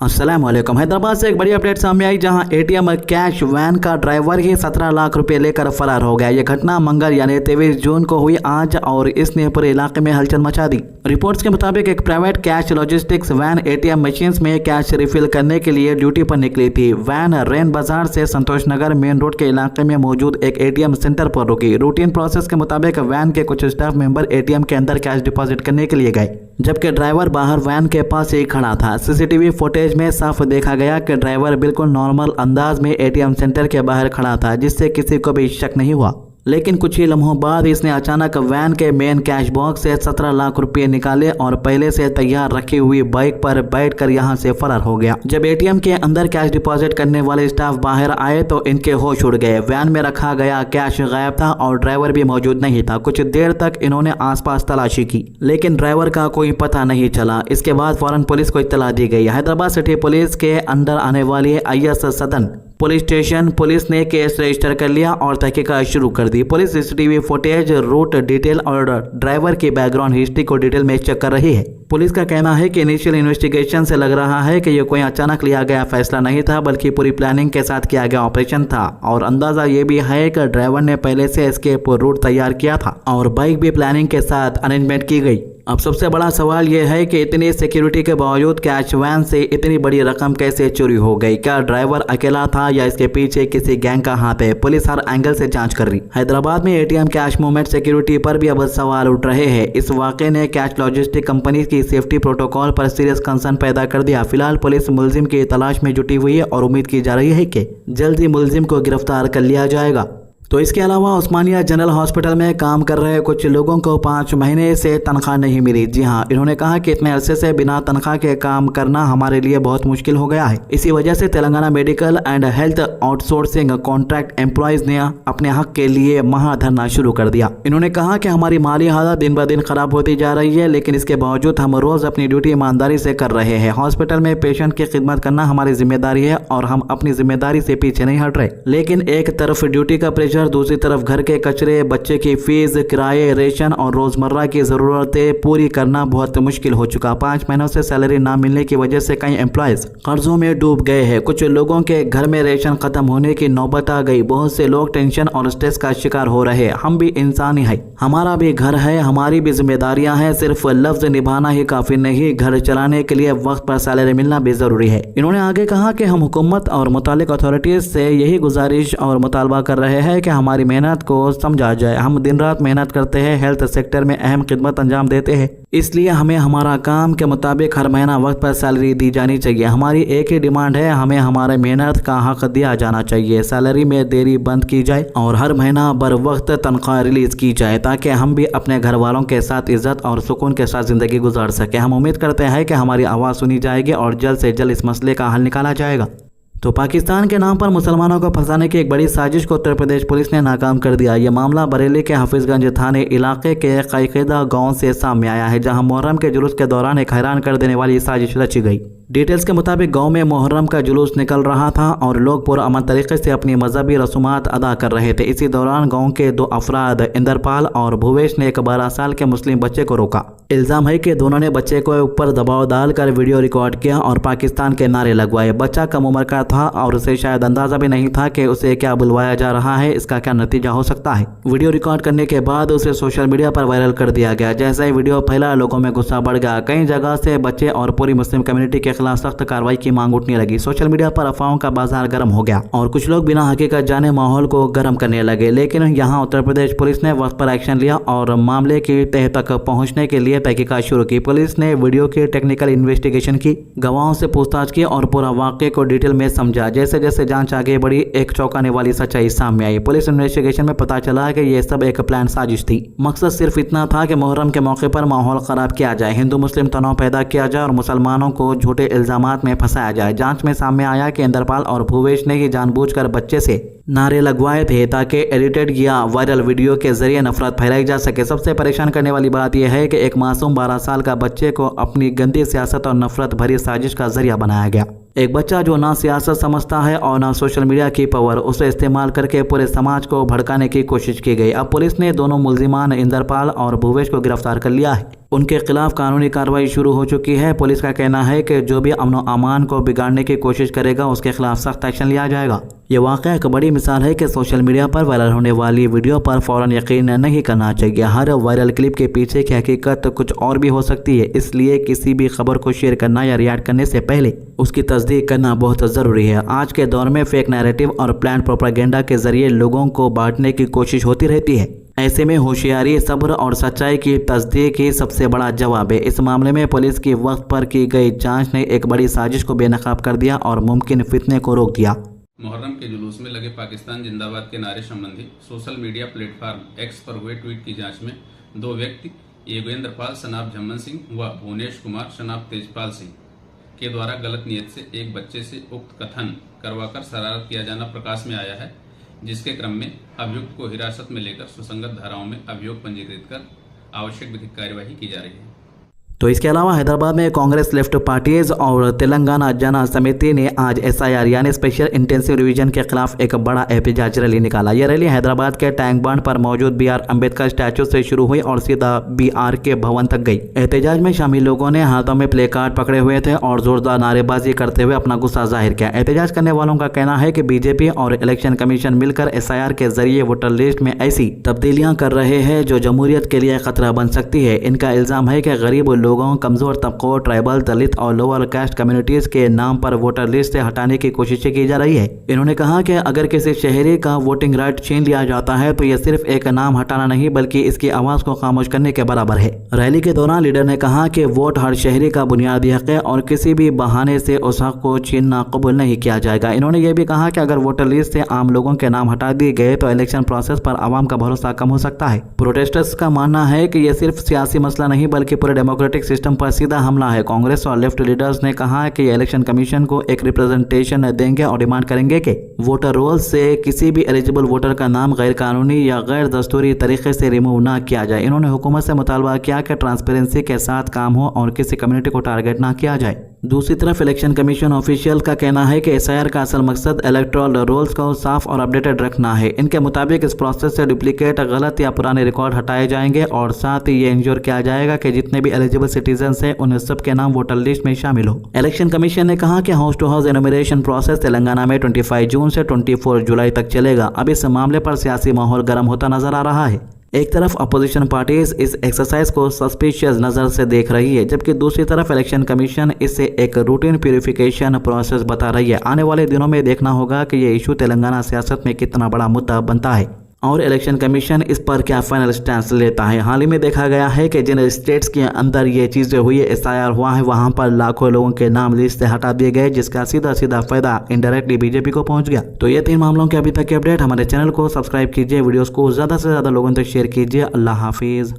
अस्सलामुअलैकुम। हैदराबाद से एक बड़ी अपडेट सामने आई जहां एटीएम कैश वैन का ड्राइवर ही 17 लाख रुपए लेकर फरार हो गया। यह घटना मंगल यानी 23 जून को हुई आज और इसने पूरे इलाके में हलचल मचा दी। रिपोर्ट्स के मुताबिक एक private cash logistics van ATM machines में कैश रिफिल करने के लिए ड्यूटी पर निकली थी। वैन रेन बाजार से संतोष नगर मेन रोड के इलाके में मौजूद एक एटीएम सेंटर पर रुकी। रूटीन प्रोसेस के मुताबिक वैन के कुछ स्टाफ मेंबर एटीएम के अंदर कैश डिपॉजिट करने के लिए गए, जबकि ड्राइवर बाहर वैन के पास ही खड़ा था। सीसीटीवी फुटेज में साफ देखा गया कि ड्राइवर बिल्कुल नॉर्मल अंदाज में एटीएम सेंटर के बाहर खड़ा था, जिससे किसी को भी शक नहीं हुआ। लेकिन कुछ ही लम्हों बाद इसने अचानक वैन के मेन कैश बॉक्स से 17 लाख रुपए निकाले और पहले से तैयार रखी हुई बाइक पर बैठकर यहां से फरार हो गया। जब एटीएम के अंदर कैश डिपॉजिट करने वाले स्टाफ बाहर आए तो इनके होश उड़ गए। वैन में रखा गया कैश गायब था और ड्राइवर भी मौजूद नहीं था। कुछ देर तक इन्होंने आसपास तलाशी की, लेकिन ड्राइवर का कोई पता नहीं चला। इसके बाद फौरन पुलिस को इत्तला दी गई। हैदराबाद सिटी पुलिस के अंडर आने वाली IS Sadan police station police ने केस रजिस्टर कर लिया और तहकीकात शुरू कर दी। Police CCTV footage, route detail और ड्राइवर की बैकग्राउंड हिस्ट्री को डिटेल में चेक कर रही है। पुलिस का कहना है कि इनिशियल इन्वेस्टिगेशन से लग रहा है कि यह कोई अचानक लिया गया फैसला नहीं था, बल्कि पूरी प्लानिंग के साथ किया गया ऑपरेशन था। और अंदाजा ये भी है कि ड्राइवर ने पहले से एस्केप रूट तैयार किया था और बाइक भी प्लानिंग के साथ अरेंजमेंट की गई। अब सबसे बड़ा सवाल यह है कि इतनी सिक्योरिटी के बावजूद कैश वैन से इतनी बड़ी रकम कैसे चोरी हो गई? क्या ड्राइवर अकेला था या इसके पीछे किसी गैंग का हाथ है? पुलिस हर एंगल से जांच कर रही। हैदराबाद में एटीएम कैश मूवमेंट सिक्योरिटी पर भी अब सवाल उठ रहे हैं। इस वाकये ने कैश लॉजिस्टिक कंपनी की सेफ्टी प्रोटोकॉल पर सीरियस कंसर्न पैदा कर दिया। फिलहाल पुलिस मुलजिम की तलाश में जुटी हुई है और उम्मीद की जा रही है कि जल्द ही मुलजिम को गिरफ्तार कर लिया जाएगा। तो इसके अलावा उस्मानिया जनरल हॉस्पिटल में काम कर रहे कुछ लोगों को 5 महीने से तनख्वाह नहीं मिली। जी हां, इन्होंने कहा कि इतने अरसे से बिना तनख्वाह के काम करना हमारे लिए बहुत मुश्किल हो गया है। इसी वजह से Telangana medical and health outsourcing contract employees ने अपने हक के लिए महाधरना शुरू कर दिया। इन्होंने कहा कि हमारी माली हालत दिन ब दिन खराब होती जा रही है, लेकिन इसके बावजूद हम रोज अपनी ड्यूटी ईमानदारी से कर रहे हैं। हॉस्पिटल में पेशेंट की खिदमत करना हमारी जिम्मेदारी है और हम अपनी जिम्मेदारी से पीछे नहीं हट रहे। लेकिन एक तरफ ड्यूटी का प्रेशर, दूसरी तरफ घर के कचरे, बच्चे की फीस, किराए, रेशन और रोजमर्रा की जरूरतें पूरी करना बहुत मुश्किल हो चुका। 5 महीनों से सैलरी ना मिलने की वजह से कई एम्प्लॉयज कर्जों में डूब गए हैं। कुछ लोगों के घर में रेशन खत्म होने की नौबत आ गई। बहुत से लोग टेंशन और स्ट्रेस का शिकार हो रहे हैं। हम भी इंसान ही हैं, हमारा भी घर है, हमारी भी जिम्मेदारियां हैं। सिर्फ लफ्ज निभाना ही काफी नहीं, घर चलाने के लिए वक्त पर सैलरी मिलना भी जरूरी है। इन्होंने आगे कहा कि हम हुकूमत और मुतालिक अथॉरिटीज से यही गुजारिश और मुतालबा कर रहे हैं कि हमारी मेहनत को समझा जाए। हम दिन रात मेहनत करते हैं, हेल्थ सेक्टर में अहम खिदमत अंजाम देते हैं, इसलिए हमें हमारा काम के मुताबिक हर महीना वक्त पर सैलरी दी जानी चाहिए। हमारी एक ही डिमांड है, हमें हमारे मेहनत का हक दिया जाना चाहिए। सैलरी में देरी बंद की जाए और हर महीना बर वक्त तनख्वाह रिलीज की जाए, ताकि हम भी अपने घर वालों के साथ इज्जत और सुकून के साथ जिंदगी गुजार सके। हम उम्मीद करते हैं कि हमारी आवाज़ सुनी जाएगी और जल्द से जल्द इस मसले का हल निकाला जाएगा। तो पाकिस्तान के नाम पर मुसलमानों को फंसाने की एक बड़ी साजिश को उत्तर प्रदेश पुलिस ने नाकाम कर दिया। यह मामला बरेली के हफीजगंज थाने इलाके के कैकेदा गांव से सामने आया है, जहां मुहर्रम के जुलूस के दौरान एक हैरान कर देने वाली साजिश रची गई। डिटेल्स के मुताबिक गांव में मुहर्रम का जुलूस निकल रहा था और लोग पूरा अमन तरीके से अपनी मजहबी रसूमात अदा कर रहे थे। इसी दौरान गांव के 2 अफराद इंदरपाल और भुवेश ने एक 12 साल के मुस्लिम बच्चे को रोका। इल्जाम है कि दोनों ने बच्चे को ऊपर दबाव डालकर वीडियो रिकॉर्ड किया और पाकिस्तान के नारे लगवाए। बच्चा कम उम्र का था और उसे शायद अंदाजा भी नहीं था कि उसे क्या बुलवाया जा रहा है, इसका क्या नतीजा हो सकता है। वीडियो रिकॉर्ड करने के बाद उसे सोशल मीडिया पर वायरल कर दिया गया। जैसे ही वीडियो फैला, लोगों में गुस्सा बढ़ गया। कई जगह से बच्चे और पूरी मुस्लिम कम्युनिटी के खिलाफ सख्त कार्रवाई की मांग उठने लगी। सोशल मीडिया पर अफवाहों का बाजार गर्म हो गया और कुछ लोग बिना हकीकत जाने माहौल को गर्म करने लगे। लेकिन यहाँ उत्तर प्रदेश पुलिस ने वक्त पर एक्शन लिया और मामले की तह तक पहुँचने के लिए तहकीकात शुरू की। पुलिस ने वीडियो की टेक्निकल इन्वेस्टिगेशन की, गवाहों से पूछताछ की और पूरा वाकये को डिटेल में समझा। जैसे जैसे जांच आगे बढ़ी, एक चौंकाने वाली सच्चाई सामने आई। पुलिस इन्वेस्टिगेशन में पता चला कि यह सब एक प्लान साजिश थी। मकसद सिर्फ इतना था कि मुहर्रम के मौके पर माहौल खराब किया जाए, हिंदू मुस्लिम तनाव पैदा किया जाए और मुसलमानों को झूठे इल्जामात में फंसाया जाए। जांच में सामने आया कि इंदरपाल और भुवेश ने ही जानबूझकर बच्चे से नारे लगवाए थे ताकि एडिटेड या वायरल वीडियो के जरिए नफरत फैलाई जा सके। सबसे परेशान करने वाली बात यह है कि एक मासूम 12 साल का बच्चे को अपनी गंदी सियासत और नफरत भरी साजिश का जरिया बनाया गया। एक बच्चा जो ना सियासत समझता है और ना सोशल मीडिया की पावर, उसे इस्तेमाल करके पूरे समाज को भड़काने की कोशिश की गई। अब पुलिस ने दोनों मुल्जिमान इंदरपाल और भूवेश को गिरफ्तार कर लिया है। उनके खिलाफ कानूनी कार्रवाई शुरू हो चुकी है। पुलिस का कहना है कि जो भी अमन अमान को बिगाड़ने की कोशिश करेगा उसके खिलाफ सख्त एक्शन लिया जाएगा। ये वाक़या एक बड़ी मिसाल है कि सोशल मीडिया पर वायरल होने वाली वीडियो पर फौरन यकीन नहीं करना चाहिए। हर वायरल क्लिप के पीछे की हकीकत कुछ और भी हो सकती है, इसलिए किसी भी खबर को शेयर करना या रिएक्ट करने से पहले उसकी तस्दीक करना बहुत ज़रूरी है। आज के दौर में फेक नैरेटिव और प्लान प्रोपेगेंडा के जरिए लोगों को बांटने की कोशिश होती रहती है। ऐसे में होशियारी, सब्र और सच्चाई की तस्दीक ही सबसे बड़ा जवाब है। इस मामले में पुलिस की वक्त पर की गई जांच ने एक बड़ी साजिश को बेनकाब कर दिया और मुमकिन फितने को रोक दिया। मुहर्रम के जुलूस में लगे पाकिस्तान जिंदाबाद के नारे संबंधी सोशल मीडिया प्लेटफॉर्म एक्स पर हुए ट्वीट की जांच में 2 व्यक्ति योगेंद्रपाल शनाब झम्मन सिंह व भुवनेश कुमार शनाब तेजपाल सिंह के द्वारा गलत नीयत से एक बच्चे से उक्त कथन करवाकर शरारत किया जाना प्रकाश में आया है, जिसके क्रम में अभियुक्त को हिरासत में लेकर सुसंगत धाराओं में अभियोग पंजीकृत कर आवश्यक विधिक कार्यवाही की जा रही है। तो इसके अलावा हैदराबाद में कांग्रेस लेफ्ट पार्टीज और तेलंगाना जन समिति ने आज SIR यानी स्पेशल इंटेंसिव रिवीजन के खिलाफ एक बड़ा एहतजाज रैली निकाला। यह रैली हैदराबाद के टैंक बांड पर मौजूद BR अम्बेडकर स्टैचू से शुरू हुई और सीधा BRK भवन तक गई। एहतजाज में शामिल लोगों ने हाथों में प्ले कार्ड पकड़े हुए थे और जोरदार नारेबाजी करते हुए अपना गुस्सा जाहिर किया। एहतजाज करने वालों का कहना है कि BJP और इलेक्शन कमीशन मिलकर SIR के जरिए वोटर लिस्ट में ऐसी तब्दीलियां कर रहे हैं जो जमहूरियत के लिए खतरा बन सकती है। इनका इल्जाम है कि गरीब लोगों, कमजोर तबकों, ट्राइबल, दलित और लोअर कास्ट कम्युनिटीज के नाम पर वोटर लिस्ट से हटाने की कोशिशें की जा रही है। इन्होंने कहा कि अगर किसी शहरी का वोटिंग राइट छीन लिया जाता है तो यह सिर्फ एक नाम हटाना नहीं बल्कि इसकी आवाज को खामोश करने के बराबर है। रैली के दौरान लीडर ने कहा कि वोट हर शहरी का बुनियादी हक है और किसी भी बहाने से उस हक को छीनना कबूल नहीं किया जाएगा। इन्होंने यह भी कहा कि अगर वोटर लिस्ट से आम लोगों के नाम हटा दिए गए तो इलेक्शन प्रोसेस पर आवाम का भरोसा कम हो सकता है। प्रोटेस्टर्स का मानना है कि यह सिर्फ सियासी मसला नहीं बल्कि पूरे डेमोक्रेटिक सिस्टम पर सीधा हमला है। कांग्रेस और लेफ्ट लीडर्स ने कहा कि इलेक्शन कमीशन को एक रिप्रेजेंटेशन देंगे और डिमांड करेंगे कि वोटर रोल से किसी भी एलिजिबल वोटर का नाम गैर कानूनी या गैर दस्तूरी तरीके से रिमूव ना किया जाए। इन्होंने हुकूमत से मुतालबा किया कि ट्रांसपेरेंसी के साथ काम हो और किसी कम्युनिटी को टारगेट ना किया जाए। दूसरी तरफ इलेक्शन कमीशन ऑफिशियल का कहना है कि SIR का असल मकसद इलेक्टोरल रोल्स को साफ और अपडेटेड रखना है। इनके मुताबिक इस प्रोसेस से डुप्लीकेट, गलत या पुराने रिकॉर्ड हटाए जाएंगे और साथ ही ये इंश्योर किया जाएगा कि जितने भी एलिजिबल सिटीजन हैं उन सब के नाम वोटर लिस्ट में शामिल हो। इलेक्शन कमीशन ने कहा कि house to house enumeration process Telangana में 25 जून से 24 जुलाई तक चलेगा। अब इस मामले पर सियासी माहौल गर्म होता नजर आ रहा है। एक तरफ अपोजिशन पार्टीज इस एक्सरसाइज को सस्पिशियस नज़र से देख रही है, जबकि दूसरी तरफ इलेक्शन कमीशन इसे एक रूटीन प्यूरिफिकेशन प्रोसेस बता रही है। आने वाले दिनों में देखना होगा कि ये इशू तेलंगाना सियासत में कितना बड़ा मुद्दा बनता है और इलेक्शन कमीशन इस पर क्या फाइनल स्टैंड लेता है। हाल ही में देखा गया है कि जिन स्टेट्स के अंदर ये चीज़ें हुई है, SIR हुआ है, वहां पर लाखों लोगों के नाम लिस्ट से हटा दिए गए, जिसका सीधा सीधा फायदा इनडायरेक्टली BJP को पहुंच गया। तो ये 3 मामलों के अभी तक के अपडेट। हमारे चैनल को सब्सक्राइब कीजिए, वीडियोस को ज़्यादा से ज़्यादा लोगों तक शेयर कीजिए। अल्लाह हाफिज़।